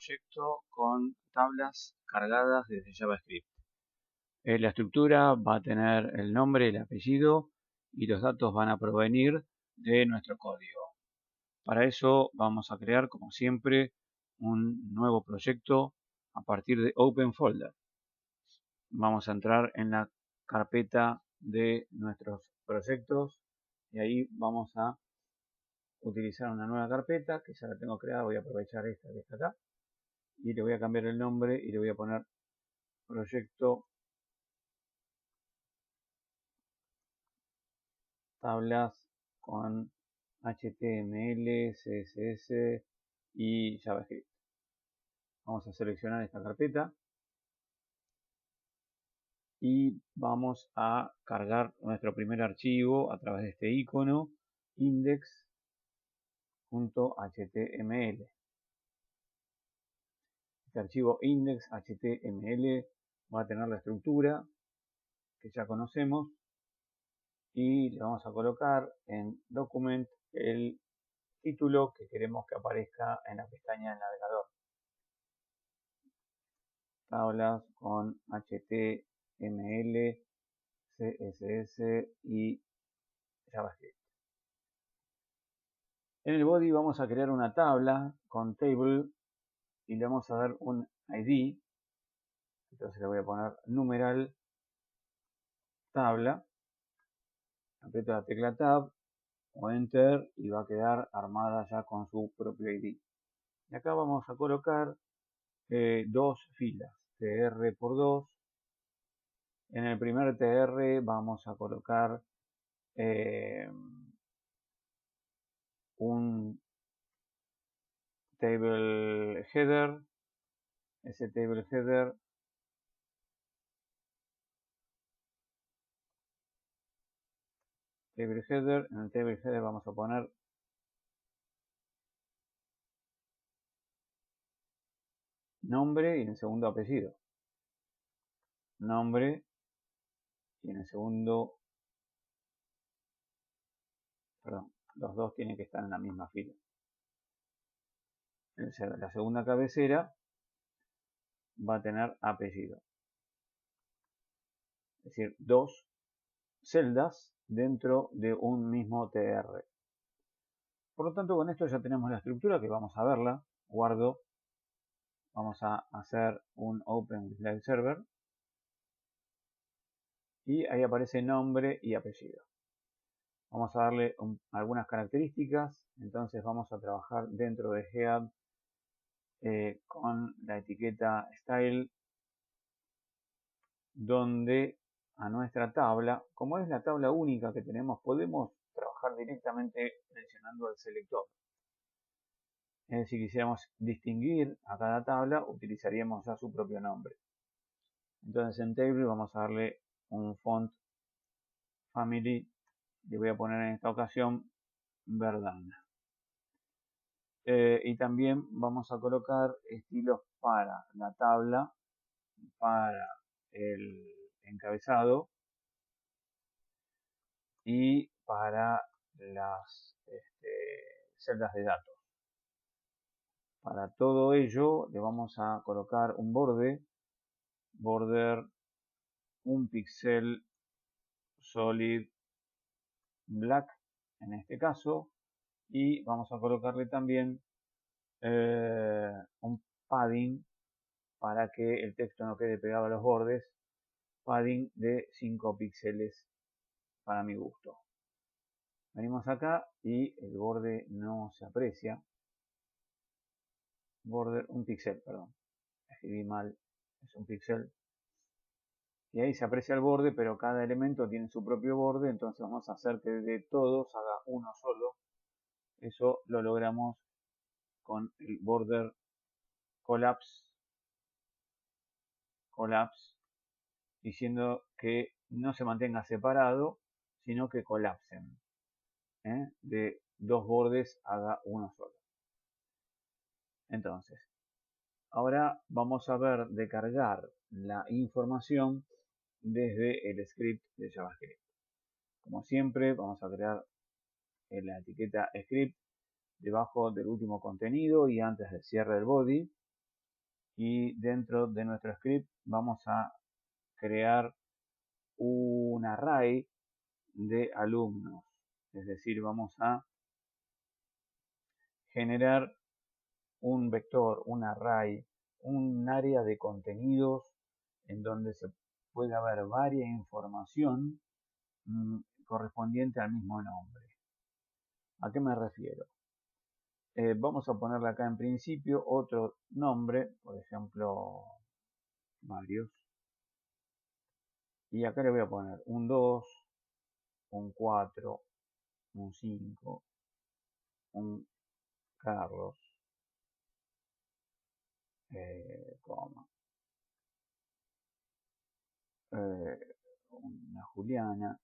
proyecto con tablas cargadas desde JavaScript. La estructura va a tener el nombre, el apellido y los datos van a provenir de nuestro código. Para eso vamos a crear, como siempre, un nuevo proyecto a partir de Open Folder. Vamos a entrar en la carpeta de nuestros proyectos y ahí vamos a utilizar una nueva carpeta que ya la tengo creada. Voy a aprovechar esta que está acá y le voy a cambiar el nombre y le voy a poner proyecto tablas con HTML, CSS y JavaScript. Vamos a seleccionar esta carpeta y vamos a cargar nuestro primer archivo a través de este icono index.html. Este archivo index.html va a tener la estructura que ya conocemos y le vamos a colocar en document el título que queremos que aparezca en la pestaña del navegador. Tablas con HTML, CSS y JavaScript. En el body vamos a crear una tabla con table y le vamos a dar un ID. Entonces le voy a poner numeral tabla. Aprieto la tecla tab o enter y va a quedar armada ya con su propio ID. Y acá vamos a colocar dos filas, tr por 2. En el primer tr vamos a colocar un table header. Ese table header en el table header vamos a poner nombre y en el segundo apellido. Nombre y en el segundo, perdón, los dos tienen que estar en la misma fila. La segunda cabecera va a tener apellido. Es decir, dos celdas dentro de un mismo tr. Por lo tanto, con esto ya tenemos la estructura que vamos a verla. Guardo. Vamos a hacer un Open with Live Server. Y ahí aparece nombre y apellido. Vamos a darle algunas características. Entonces vamos a trabajar dentro de Head con la etiqueta Style, donde a nuestra tabla, como es la tabla única que tenemos, podemos trabajar directamente presionando el selector. Si quisiéramos distinguir a cada tabla, utilizaríamos ya su propio nombre. Entonces en Table vamos a darle un font family. Le voy a poner en esta ocasión Verdana. Y también vamos a colocar estilos para la tabla, para el encabezado y para las celdas de datos. Para todo ello le vamos a colocar un border 1 píxel solid black en este caso, y vamos a colocarle también un padding para que el texto no quede pegado a los bordes, padding de 5 píxeles para mi gusto. Venimos acá y el borde no se aprecia. Border 1 píxel, perdón, escribí mal, es 1 píxel. Y ahí se aprecia el borde, pero cada elemento tiene su propio borde, entonces vamos a hacer que de todos haga uno solo. Eso lo logramos con el border collapse, diciendo que no se mantenga separado, sino que colapsen. De dos bordes haga uno solo. Entonces, ahora vamos a ver de cargar la información desde el script de JavaScript. Como siempre, vamos a crear la etiqueta script debajo del último contenido y antes del cierre del body. y dentro de nuestro script vamos a crear un array de alumnos. Es decir, vamos a generar un vector, un array, un área de contenidos en donde se puede haber varia información correspondiente al mismo nombre. ¿A qué me refiero? Vamos a ponerle acá en principio otro nombre, por ejemplo, varios. Y acá le voy a poner un 2, un 4, un 5, un Carlos, coma, una Juliana.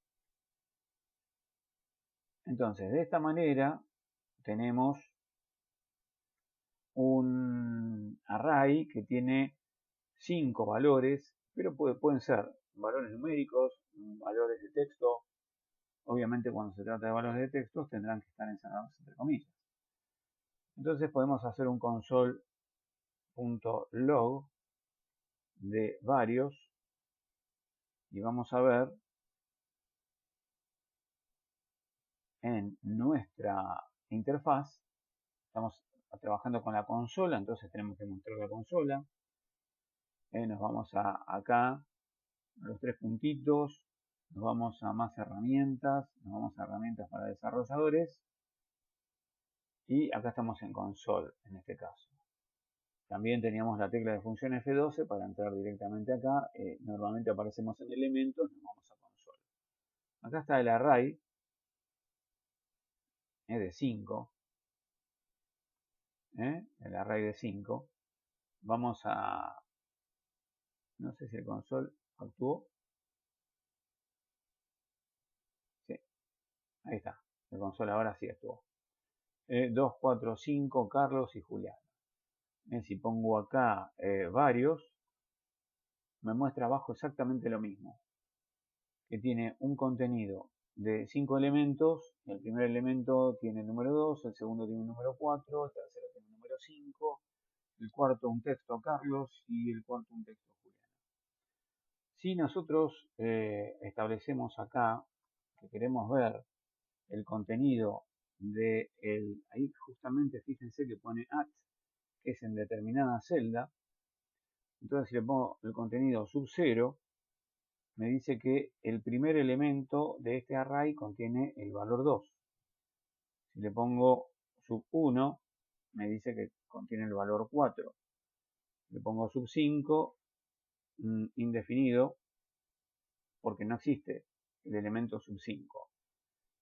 Entonces, de esta manera tenemos un array que tiene 5 valores, pero pueden ser valores numéricos, valores de texto. Obviamente cuando se trata de valores de texto tendrán que estar encerrados entre comillas. Entonces podemos hacer un console.log de varios y vamos a ver en nuestra interfaz, estamos trabajando con la consola, entonces tenemos que mostrar la consola. Nos vamos acá, a los tres puntitos, nos vamos a más herramientas, nos vamos a herramientas para desarrolladores y acá estamos en console en este caso. También teníamos la tecla de función F12 para entrar directamente acá. Normalmente aparecemos en elementos, nos vamos a console. Acá está el array de 5. El array de 5. Vamos a... No sé si el console actuó. Sí, ahí está. El console ahora sí actuó. 2, 4, 5, Carlos y Julián. Si pongo acá varios, me muestra abajo exactamente lo mismo. Que tiene un contenido de 5 elementos. El primer elemento tiene el número 2, el segundo tiene el número 4, el tercero tiene el número 5, el cuarto un texto a Carlos y el cuarto un texto a Julián. Si nosotros establecemos acá que queremos ver el contenido de ahí justamente fíjense que pone at, que es en determinada celda. Entonces si le pongo el contenido sub 0, me dice que el primer elemento de este array contiene el valor 2. Si le pongo sub 1, me dice que contiene el valor 4. Si le pongo sub 5, indefinido, porque no existe el elemento sub 5.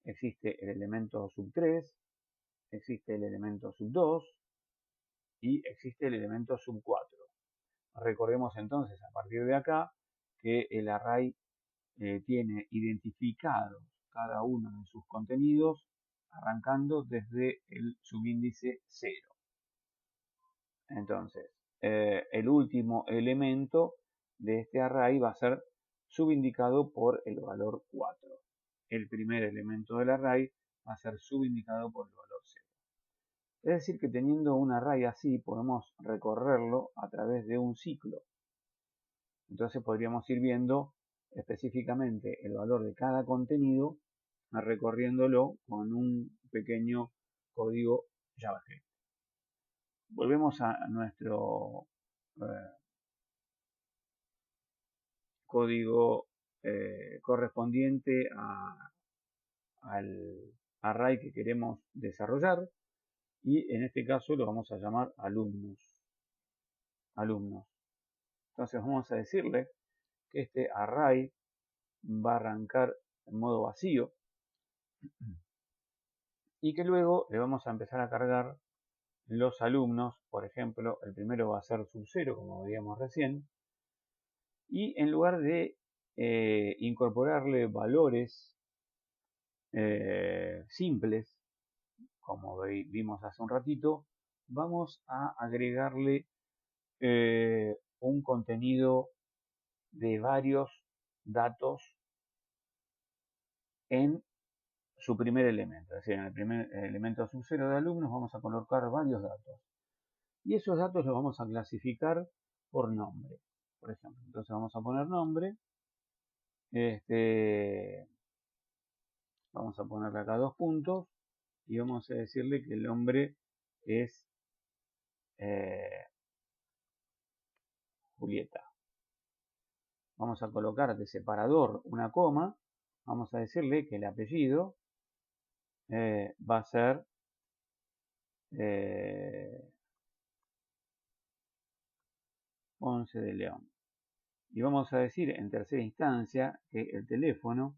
Existe el elemento sub 3, existe el elemento sub 2 y existe el elemento sub 4. Recordemos entonces a partir de acá que el array tiene identificados cada uno de sus contenidos arrancando desde el subíndice 0. Entonces, el último elemento de este array va a ser subindicado por el valor 4. El primer elemento del array va a ser subindicado por el valor 0. Es decir, que teniendo un array así podemos recorrerlo a través de un ciclo. Entonces podríamos ir viendo específicamente el valor de cada contenido recorriéndolo con un pequeño código JavaScript. Volvemos a nuestro código correspondiente al array que queremos desarrollar y en este caso lo vamos a llamar alumnos. Entonces vamos a decirle que este array va a arrancar en modo vacío y que luego le vamos a empezar a cargar los alumnos. Por ejemplo, el primero va a ser sub 0, como veíamos recién, y en lugar de incorporarle valores simples, como vimos hace un ratito, vamos a agregarle un contenido de varios datos en su primer elemento. Es decir, en el primer elemento sub 0 de alumnos vamos a colocar varios datos. Y esos datos los vamos a clasificar por nombre, por ejemplo. Entonces vamos a poner nombre. Vamos a ponerle acá 2 puntos y vamos a decirle que el nombre es Julieta. Vamos a colocar de separador una coma. Vamos a decirle que el apellido va a ser Ponce de León. Y vamos a decir en tercera instancia que el teléfono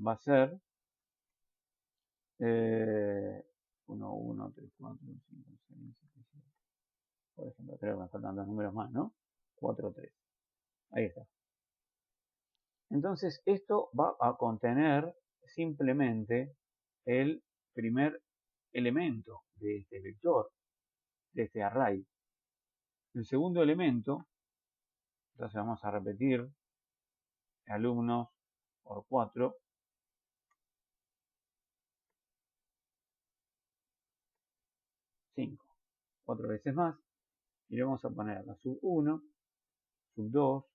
va a ser 1, 1, 3, 4, 5, 6, 7, 7. Por ejemplo, creo que me faltan 2 números más, ¿no? 4, 3. Ahí está. Entonces esto va a contener simplemente el primer elemento de este vector, de este array. El segundo elemento, entonces vamos a repetir alumnos por 4, 5, 4 veces más, y le vamos a poner la sub 1, sub 2,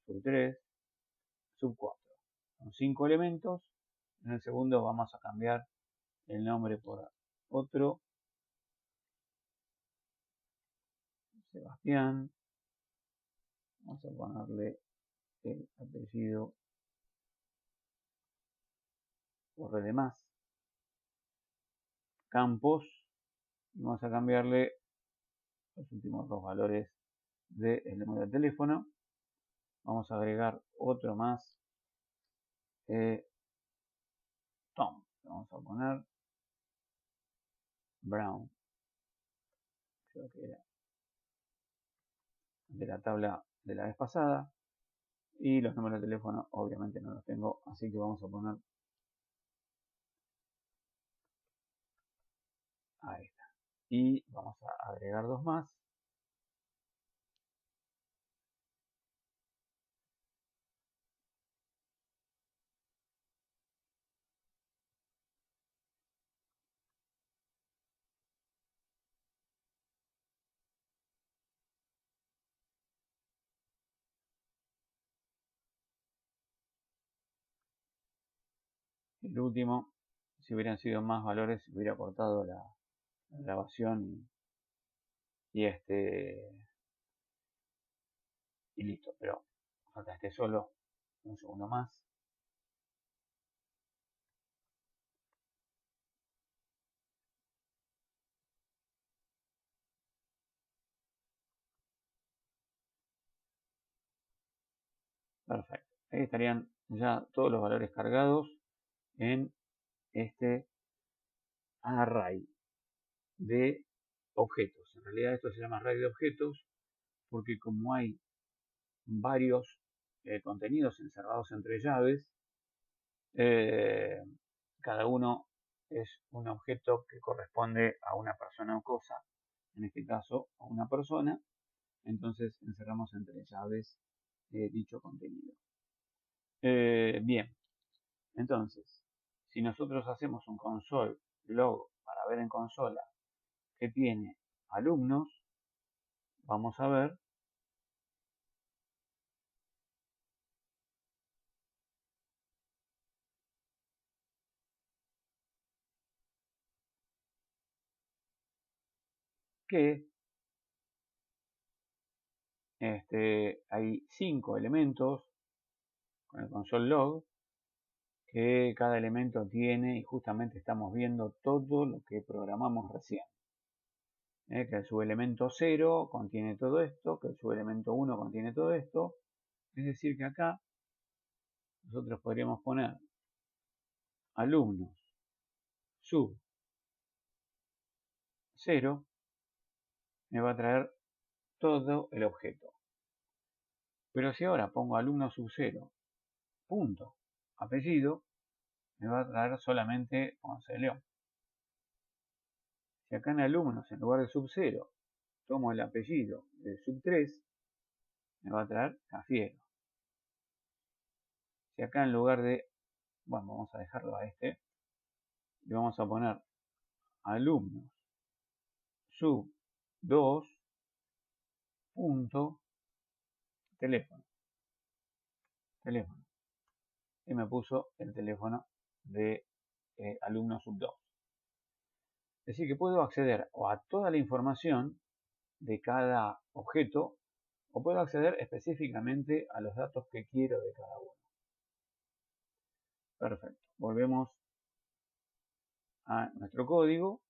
sub 3, sub 4. Son 5 elementos. En el segundo vamos a cambiar el nombre por otro, Sebastián. Vamos a ponerle el apellido por el demás. Campos. Vamos a cambiarle los últimos 2 valores del número de teléfono. Vamos a agregar otro más, Tom. Vamos a poner Brown. Creo que era de la tabla de la vez pasada. Y los números de teléfono obviamente no los tengo, así que vamos a poner ahí está. Y vamos a agregar 2 más. El último, si hubieran sido más valores, hubiera cortado la grabación y listo. Pero falta este solo, un segundo más. Perfecto. Ahí estarían ya todos los valores cargados en este array de objetos. En realidad esto se llama array de objetos porque como hay varios contenidos encerrados entre llaves, cada uno es un objeto que corresponde a una persona o cosa, en este caso a una persona, entonces encerramos entre llaves dicho contenido. Bien, entonces, si nosotros hacemos un console log para ver en consola que tiene alumnos, vamos a ver que hay 5 elementos con el console log que cada elemento tiene y justamente estamos viendo todo lo que programamos recién. Que el subelemento 0 contiene todo esto, que el subelemento 1 contiene todo esto. Es decir que acá nosotros podríamos poner alumnos sub 0, me va a traer todo el objeto. Pero si ahora pongo alumno sub 0, punto, apellido, me va a traer solamente Ponce de León. Si acá en alumnos, en lugar de sub 0, tomo el apellido de sub 3, me va a traer Cafiero. Si acá en lugar de, bueno, vamos a dejarlo a este, le vamos a poner alumnos sub 2.teléfono. Y me puso el teléfono de alumno sub 2. Es decir, que puedo acceder a toda la información de cada objeto o puedo acceder específicamente a los datos que quiero de cada uno. Perfecto. Volvemos a nuestro código.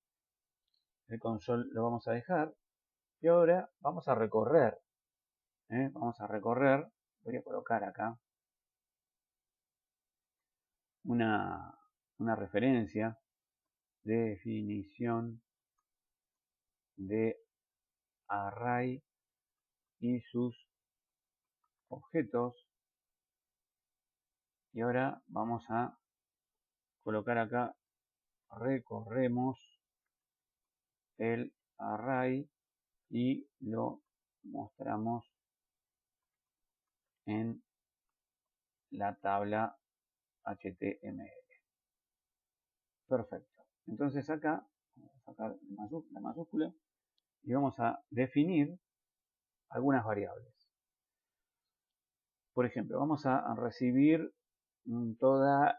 El console lo vamos a dejar. Y ahora vamos a recorrer. Vamos a recorrer. Voy a colocar acá una referencia. Definición de array y sus objetos. Y ahora vamos a colocar acá, recorremos el array y lo mostramos en la tabla HTML. Perfecto. Entonces acá vamos a sacar la mayúscula y vamos a definir algunas variables. Por ejemplo, vamos a recibir toda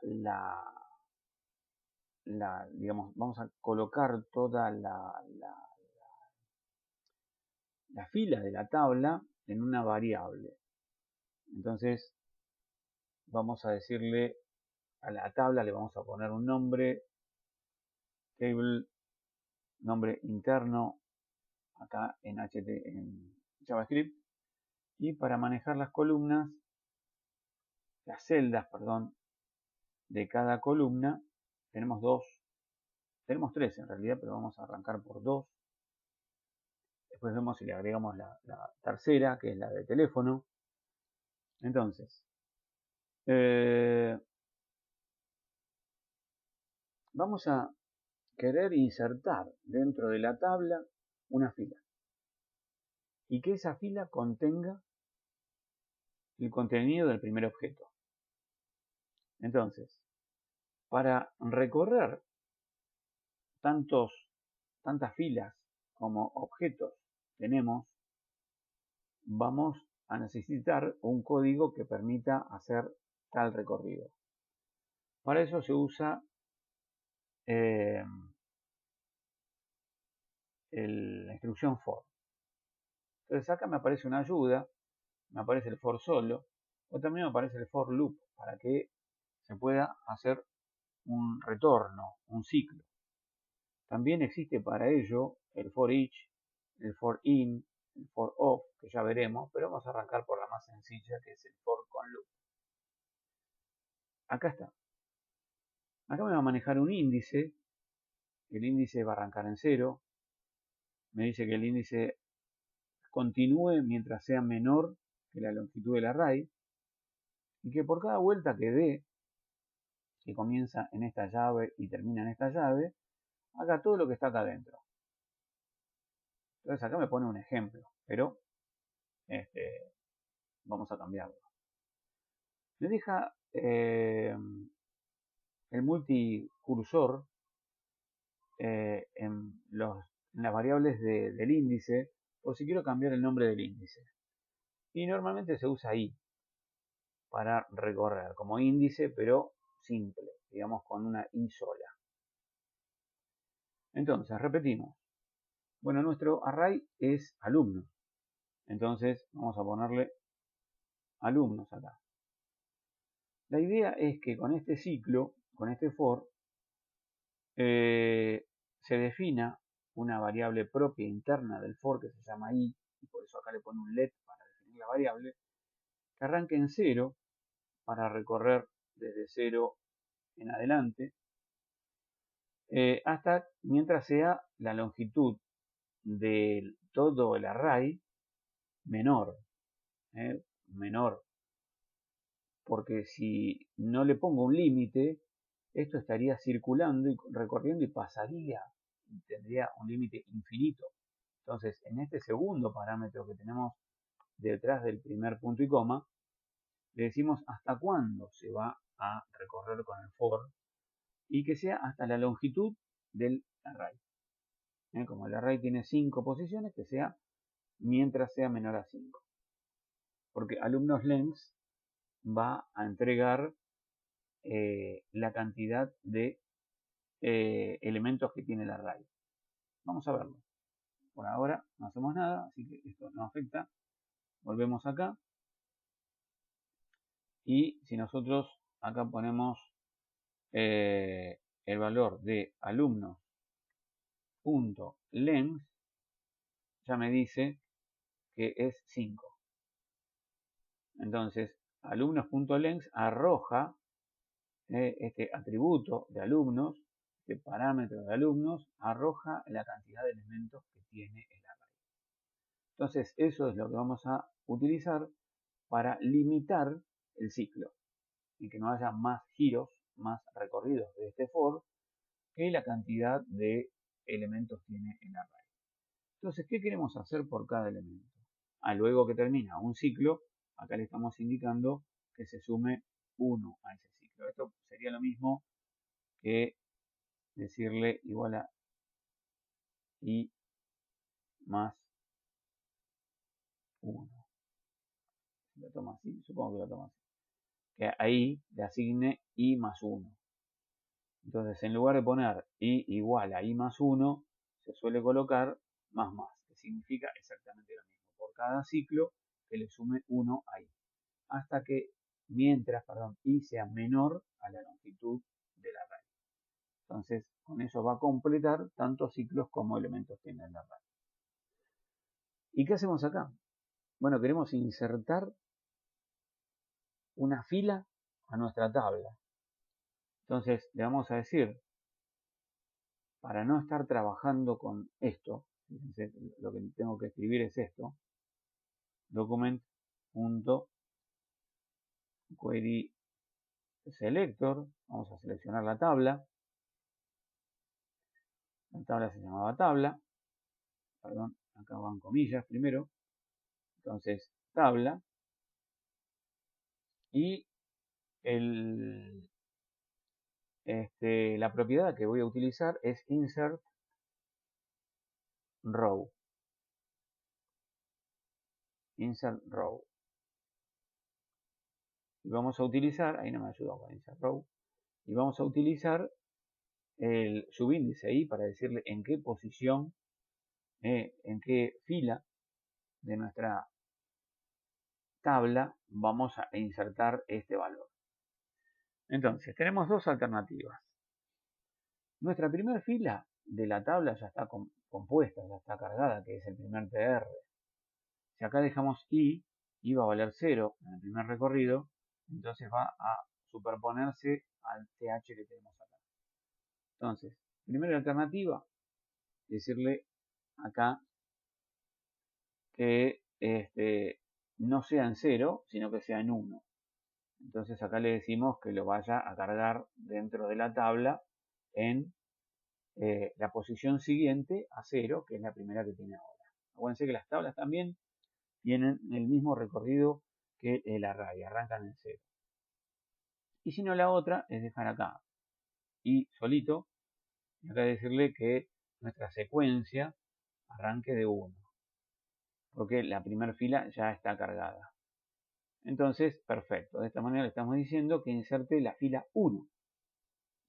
digamos, vamos a colocar toda la fila de la tabla en una variable. Entonces vamos a decirle a la tabla, le vamos a poner un nombre, table, nombre interno, acá en JavaScript. Y para manejar las columnas, las celdas, perdón, de cada columna, tenemos tres en realidad, pero vamos a arrancar por 2. Después vemos si le agregamos la tercera, que es la de teléfono. Entonces, vamos a querer insertar dentro de la tabla una fila. Y que esa fila contenga el contenido del primer objeto. Entonces, para recorrer tantas filas como objetos tenemos, vamos a necesitar un código que permita hacer tal recorrido. Para eso se usa la instrucción for. Entonces acá me aparece una ayuda, me aparece el for solo, o también me aparece el for loop, para que se pueda hacer un retorno, un ciclo. También existe para ello el for each, el for in, el for off, que ya veremos, pero vamos a arrancar por la más sencilla, que es el for con loop. Acá está. Acá me va a manejar un índice. El índice va a arrancar en 0. Me dice que el índice continúe mientras sea menor que la longitud del array. Y que por cada vuelta que dé, que comienza en esta llave y termina en esta llave, haga todo lo que está acá adentro. Entonces acá me pone un ejemplo, pero vamos a cambiarlo. Me deja el multicursor en las variables del índice, por si quiero cambiar el nombre del índice. Y normalmente se usa i para recorrer, como índice, pero simple, digamos con una i sola. Entonces, repetimos. Bueno, nuestro array es alumnos. Entonces, vamos a ponerle alumnos acá. La idea es que con este ciclo, con este for, se defina una variable propia interna del for que se llama i, y por eso acá le pone un let para definir la variable, que arranque en 0 para recorrer desde 0 en adelante, hasta mientras sea la longitud de todo el array menor, menor, porque si no le pongo un límite, esto estaría circulando y recorriendo y pasaría, y tendría un límite infinito. Entonces, en este segundo parámetro que tenemos detrás del primer punto y coma, le decimos hasta cuándo se va a recorrer con el for y que sea hasta la longitud del array. Como el array tiene 5 posiciones, que sea mientras sea menor a 5. Porque alumnos length va a entregar la cantidad de elementos que tiene el array. Vamos a verlo. Por ahora no hacemos nada, así que esto no afecta. Volvemos acá. Y si nosotros acá ponemos el valor de alumnos.length, ya me dice que es 5. Entonces, alumnos.length arroja este atributo de alumnos, este parámetro de alumnos, arroja la cantidad de elementos que tiene el array. Entonces, eso es lo que vamos a utilizar para limitar el ciclo y que no haya más giros, más recorridos de este for que la cantidad de elementos tiene el array. Entonces, ¿qué queremos hacer por cada elemento? Luego que termina un ciclo, acá le estamos indicando que se sume 1 a ese ciclo. Esto sería lo mismo que decirle igual a i más 1. Lo toma así, supongo que lo toma así. Que ahí le asigne i más 1. Entonces, en lugar de poner i igual a i más 1, se suele colocar más, que significa exactamente lo mismo. Por cada ciclo que le sume 1 a i. Hasta que, mientras i sea menor a la longitud del array. Entonces, con eso va a completar tanto ciclos como elementos que tiene el array. ¿Y qué hacemos acá? Bueno, queremos insertar una fila a nuestra tabla. Entonces, le vamos a decir, para no estar trabajando con esto, fíjense, lo que tengo que escribir es esto, document.querySelector, vamos a seleccionar la tabla se llamaba tabla, perdón, acá van comillas primero, entonces tabla, y la propiedad que voy a utilizar es insert row. Insert row. Y vamos a utilizar, ahí no me ayudó con insert row, y vamos a utilizar el subíndice ahí para decirle en qué posición, en qué fila de nuestra tabla vamos a insertar este valor. Entonces, tenemos dos alternativas. Nuestra primera fila de la tabla ya está compuesta, ya está cargada, que es el primer TR. Si acá dejamos i va a valer 0 en el primer recorrido, entonces va a superponerse al th que tenemos acá. Entonces, primera alternativa, decirle acá que no sea en 0, sino que sea en 1. Entonces acá le decimos que lo vaya a cargar dentro de la tabla en la posición siguiente a 0, que es la primera que tiene ahora. Acuérdense que las tablas también tienen el mismo recorrido que el array, arrancan en 0. Y si no, la otra es dejar acá y solito, y acá decirle que nuestra secuencia arranque de 1, porque la primera fila ya está cargada. Entonces, perfecto, de esta manera le estamos diciendo que inserte la fila 1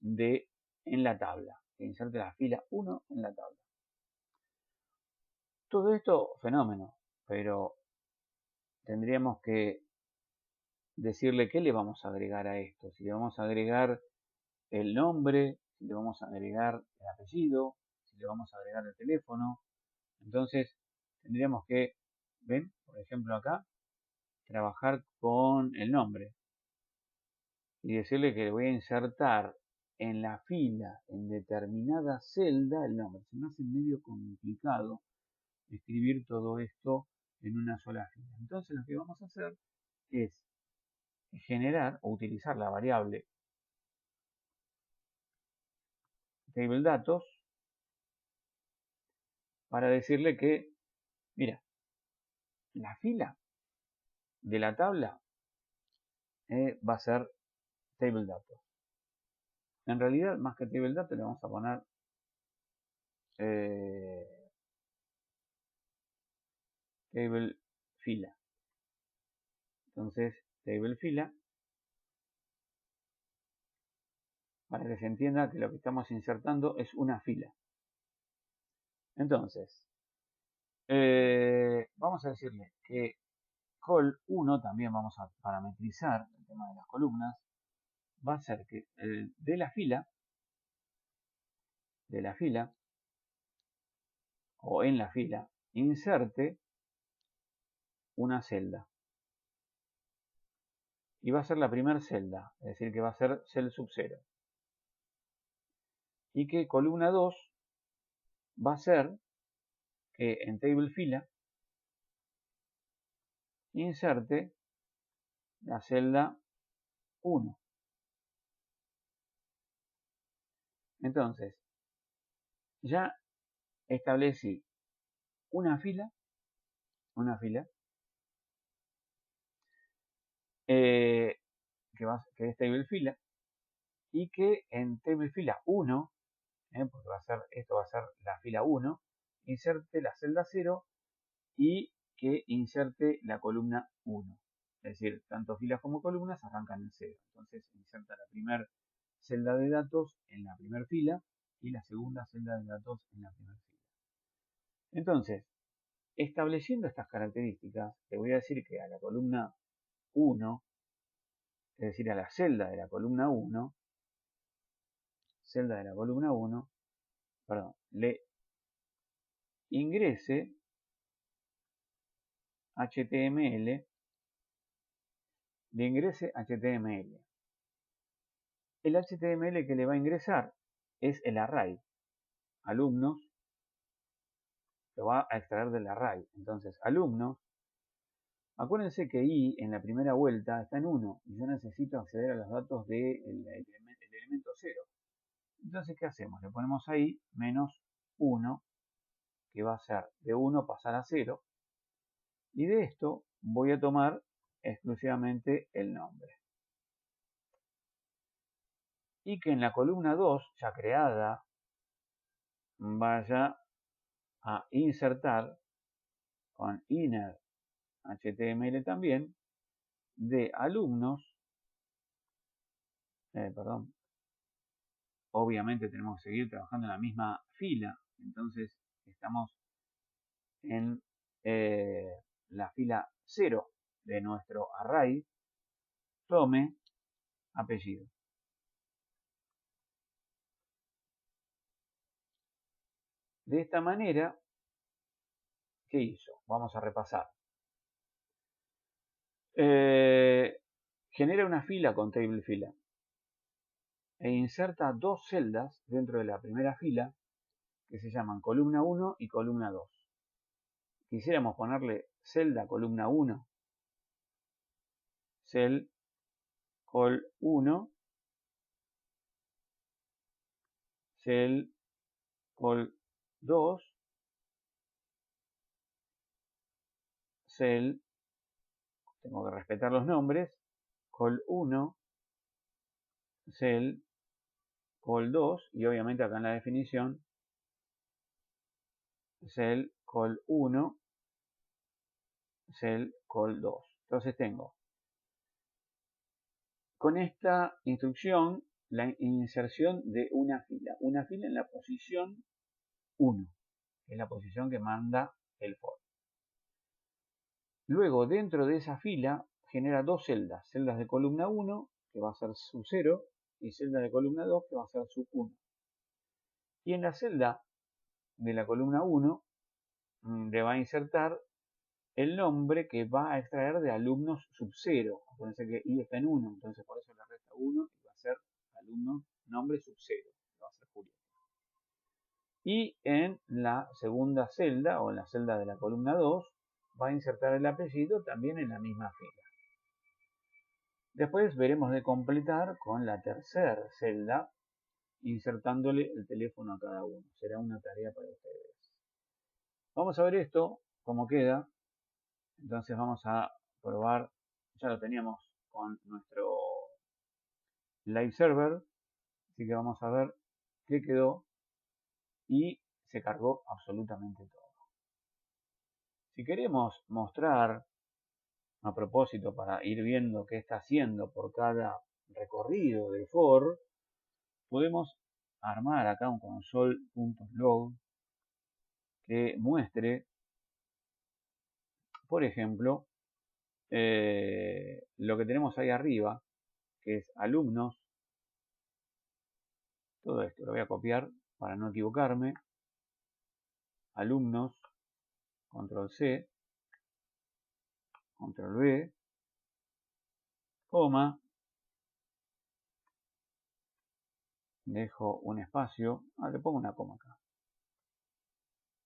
en la tabla, que inserte la fila 1 en la tabla. Todo esto, fenómeno, pero tendríamos que decirle qué le vamos a agregar a esto. Si le vamos a agregar el nombre, si le vamos a agregar el apellido, si le vamos a agregar el teléfono. Entonces tendríamos que, ven, por ejemplo acá, trabajar con el nombre y decirle que le voy a insertar en la fila, en determinada celda, el nombre. Se me hace medio complicado escribir todo esto en una sola fila. Entonces lo que vamos a hacer es generar o utilizar la variable TableDatos para decirle que, mira, la fila de la tabla va a ser TableDatos. En realidad, más que TableDatos, le vamos a poner table fila. Entonces, table fila, para que se entienda que lo que estamos insertando es una fila. Entonces, vamos a decirle que col1 también vamos a parametrizar el tema de las columnas. Va a ser que de la fila o en la fila inserte una celda. Y va a ser la primera celda, es decir, que va a ser cell sub 0. Y que columna 2 va a ser que en table fila inserte la celda 1. Entonces, ya establecí una fila que es table fila, y que en table fila 1, porque esto va a ser la fila 1, inserte la celda 0 y que inserte la columna 1. Es decir, tanto filas como columnas arrancan en 0. Entonces inserta la primera celda de datos en la primera fila y la segunda celda de datos en la primera fila. Entonces, estableciendo estas características, te voy a decir que a la columna 1, es decir, a la celda de la columna 1, le ingrese HTML, El HTML que le va a ingresar es el array. Alumnos, lo va a extraer del array. Entonces, alumnos, acuérdense que i en la primera vuelta está en 1 y yo necesito acceder a los datos del elemento 0. Entonces, ¿qué hacemos? Le ponemos ahí menos 1, que va a ser de 1 pasar a 0. Y de esto voy a tomar exclusivamente el nombre. Y que en la columna 2, ya creada, vaya a insertar con inner HTML también de alumnos, obviamente tenemos que seguir trabajando en la misma fila, entonces estamos en la fila 0 de nuestro array, tome apellido. De esta manera, ¿qué hizo? Vamos a repasar. Genera una fila con table fila e inserta dos celdas dentro de la primera fila que se llaman columna 1 y columna 2. Quisiéramos ponerle celda columna 1, cell col 1, cell col 2, cell, tengo que respetar los nombres, col 1, cell col 2 y obviamente acá en la definición cell col 1, cell col 2. Entonces tengo con esta instrucción la inserción de una fila en la posición 1, que es la posición que manda el for. Luego dentro de esa fila genera dos celdas de columna 1 que va a ser sub 0 y celda de columna 2 que va a ser sub 1. Y en la celda de la columna 1 le va a insertar el nombre que va a extraer de alumnos sub 0. Acuérdense que i está en 1, entonces por eso le resta 1 y va a ser alumnos nombre sub 0, va a ser Julieta. Y en la segunda celda o en la celda de la columna 2 va a insertar el apellido también en la misma fila. Después veremos de completar con la tercera celda insertándole el teléfono a cada uno. Será una tarea para ustedes. Vamos a ver esto, cómo queda. Entonces vamos a probar, ya lo teníamos con nuestro live server, así que vamos a ver qué quedó y se cargó absolutamente todo. Si queremos mostrar, a propósito, para ir viendo qué está haciendo por cada recorrido del for, podemos armar acá un console.log que muestre, por ejemplo, lo que tenemos ahí arriba, que es alumnos. Todo esto lo voy a copiar para no equivocarme. Alumnos, control C, control V, coma, dejo un espacio, le pongo una coma acá,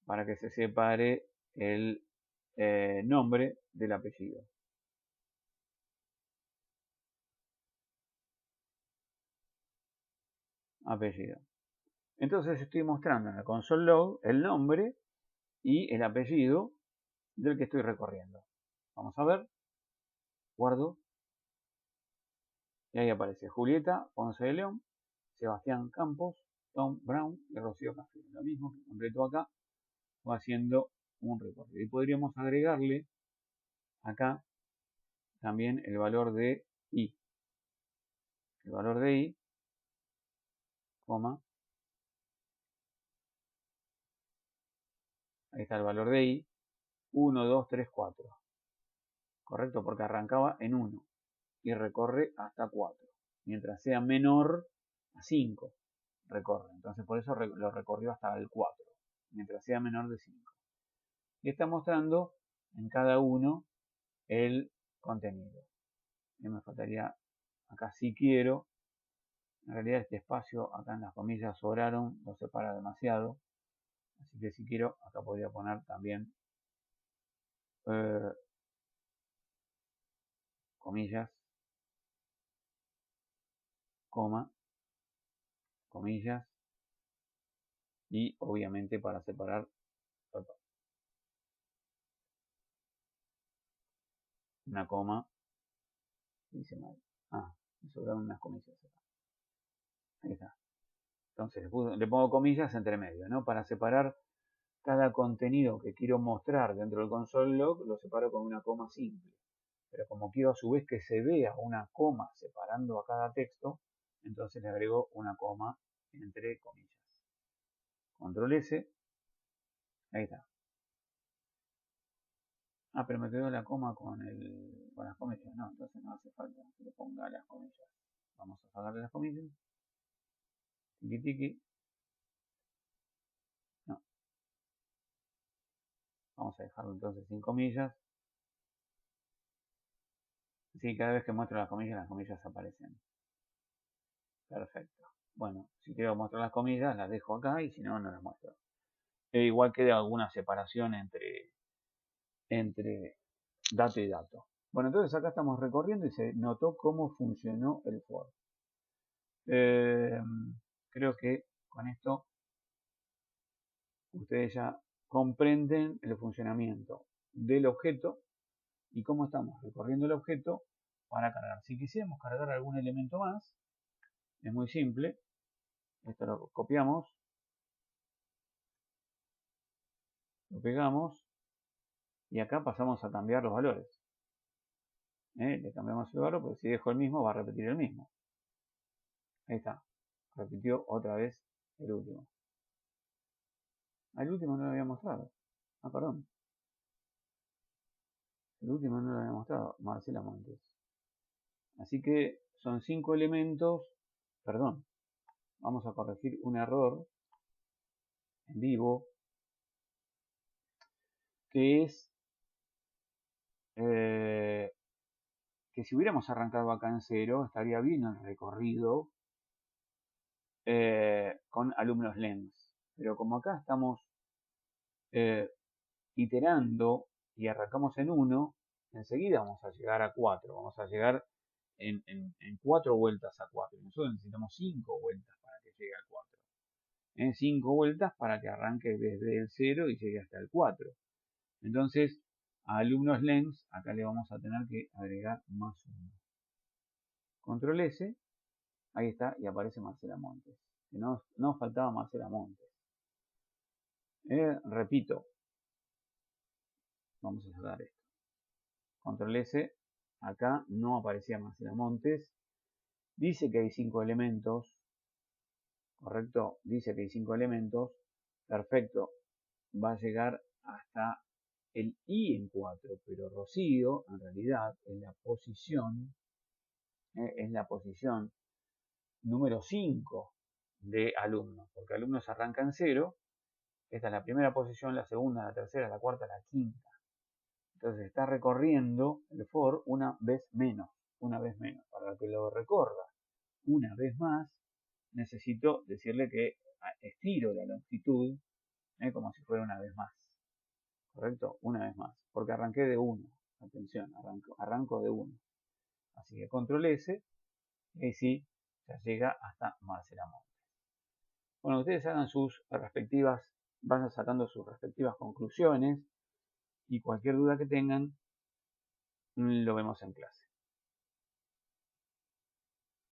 para que se separe el nombre del apellido. Apellido. Entonces estoy mostrando en el console log el nombre y el apellido del que estoy recorriendo. Vamos a ver. Guardo. Y ahí aparece Julieta Ponce de León, Sebastián Campos, Tom Brown y Rocío Castillo. Lo mismo que completo acá, va haciendo un recorrido. Y podríamos agregarle acá también el valor de I. El valor de I, coma, ahí está el valor de I, 1, 2, 3, 4. Correcto, porque arrancaba en 1 y recorre hasta 4. Mientras sea menor a 5, recorre. Entonces por eso lo recorrió hasta el 4, mientras sea menor de 5. Y está mostrando en cada uno el contenido. Y me faltaría acá si quiero. En realidad este espacio acá en las comillas sobraron, lo separa demasiado. Así que si quiero, acá podría poner también comillas, coma, comillas, y obviamente para separar, una coma, dice mal. Me sobraron unas comillas acá. Ahí está. Entonces le pongo comillas entre medio, ¿no? Para separar cada contenido que quiero mostrar dentro del console log, lo separo con una coma simple. Pero como quiero a su vez que se vea una coma separando a cada texto, entonces le agrego una coma entre comillas. Control S, ahí está. Pero me quedó la coma con las comillas. No, entonces no hace falta que le ponga las comillas. Vamos a sacarle las comillas. Tiki tiki. No. Vamos a dejarlo entonces sin comillas. Así cada vez que muestro las comillas aparecen. Perfecto. Bueno, si quiero mostrar las comillas, las dejo acá y si no, no las muestro. Igual queda alguna separación entre dato y dato. Bueno, entonces acá estamos recorriendo y se notó cómo funcionó el for. Creo que con esto ustedes ya comprenden el funcionamiento del objeto y cómo estamos recorriendo el objeto para cargar. Si quisiéramos cargar algún elemento más, es muy simple. Esto lo copiamos, lo pegamos y acá pasamos a cambiar los valores. Le cambiamos el valor porque si dejo el mismo va a repetir el mismo. Ahí está. Repitió otra vez el último. El último no lo había mostrado. Perdón. El último no lo había mostrado. Marcela Montes. Así que son 5 elementos. Perdón. Vamos a corregir un error en vivo. Que es que si hubiéramos arrancado acá en 0, estaría bien el recorrido con alumnos lens. Pero como acá estamos iterando y arrancamos en 1, enseguida vamos a llegar a 4. Vamos a llegar en 4 vueltas a 4. Nosotros necesitamos 5 vueltas para que llegue al 4. 5 vueltas para que arranque desde el 0 y llegue hasta el 4. Entonces, a alumnos lens, acá le vamos a tener que agregar más 1. Control S, ahí está, y aparece Marcela Montes. Que no faltaba Marcela Montes. Repito, vamos a sacar esto. Control S, acá no aparecía Marcela Montes. Dice que hay 5 elementos, ¿correcto? Dice que hay 5 elementos. Perfecto, va a llegar hasta el I en 4, pero Rocío en realidad es la posición número 5 de alumnos, porque alumnos arranca en 0, esta es la primera posición, la segunda, la tercera, la cuarta, la quinta. Entonces está recorriendo el for una vez menos. Para que lo recorra una vez más, necesito decirle que estiro la longitud como si fuera una vez más. ¿Correcto? Una vez más. Porque arranqué de 1. Atención, arranco de 1. Así que control S, y sí, ya llega hasta Marcela Montes. Bueno, ustedes hagan sus respectivas, vayan sacando sus respectivas conclusiones y cualquier duda que tengan, lo vemos en clase.